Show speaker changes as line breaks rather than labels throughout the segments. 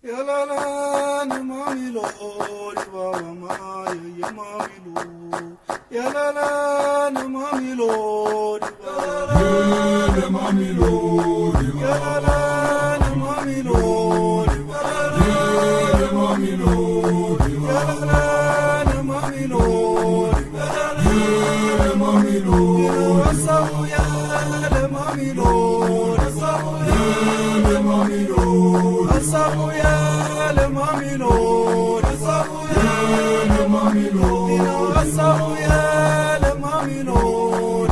Yalalan mamilo baba maya mamilo Yalalan mamilo
Yele mamilo
Yalalan mamilo
Yele mamilo
Yalalan mamilo
Yele mamilo
Asabu yale mamilo
Yele mamilo
Asabu yale mamilo Asabu
Yele mamilo
Asabu yale mamilo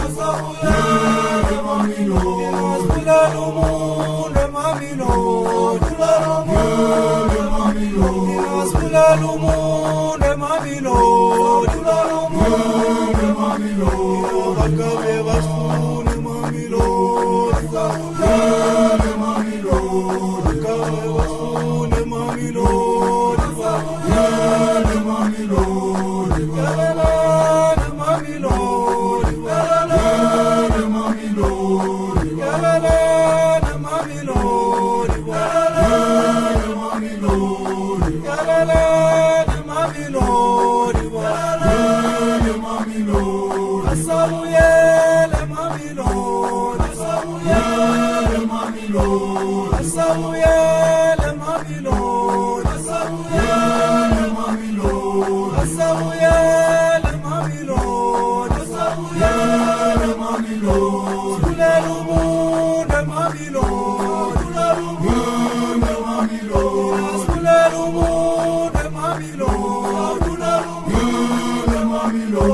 Asabu
Yele mamilo
Asbulalumu le mamilo Asbulalumu
Yele mamilo
Asbulalumu le mamilo Asbulalumu
Yele mamilo
Bakabe basfu le mamilo
Yele mamilo
Bakabe basfu le mamilo
Yele mamilo
Yalalan mamilo
Yele mamilo
Yalalan mamilo
Yele mamilo
Yalalan mamilo
Yele mamilo
Asabu yele mamilo Asabu
Yele mamilo
Asabu yele mamilo Asabu
Yele mamilo
Asabu yele mamilo Asabu
Yele mamilo
Tulalumu le mamilo Tulalumu
Yele mamilo
Tulalumu le mamilo Tulalumu
Yele mamilo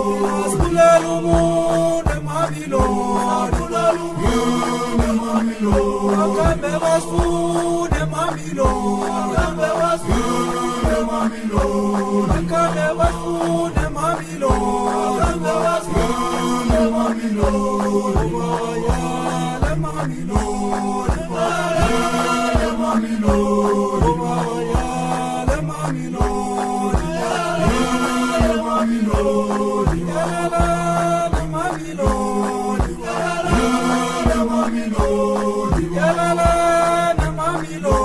Tulalumu le mamilo Tulalumu
Yele mamilo
Akambe basfu le mamilo Akambe basfu
Yele mamilo
Akambe basfu le mamilo Akambe basfu
Yele mamilo
Ubaya le mamilo
Yele mamilo
Ubaya le mamilo
Yele mamilo
Yalala le mamilo
Yele mamilo
Yalala le mamilo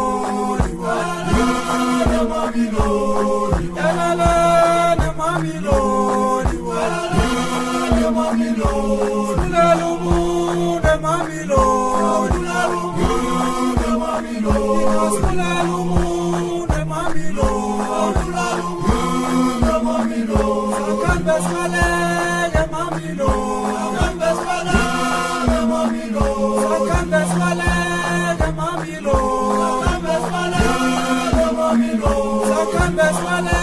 Yele mamilo
Yalala le mamilo
Yele mamilo
Tulalumu le mamilo
Yele mamilo
Tulalumu le mamilo
Yele mamilo
Akambe swale le mamilo Akambe swale
Yele mamilo
Akambe swale le mamilo Akambe swale
Yele mamilo
Akambe swale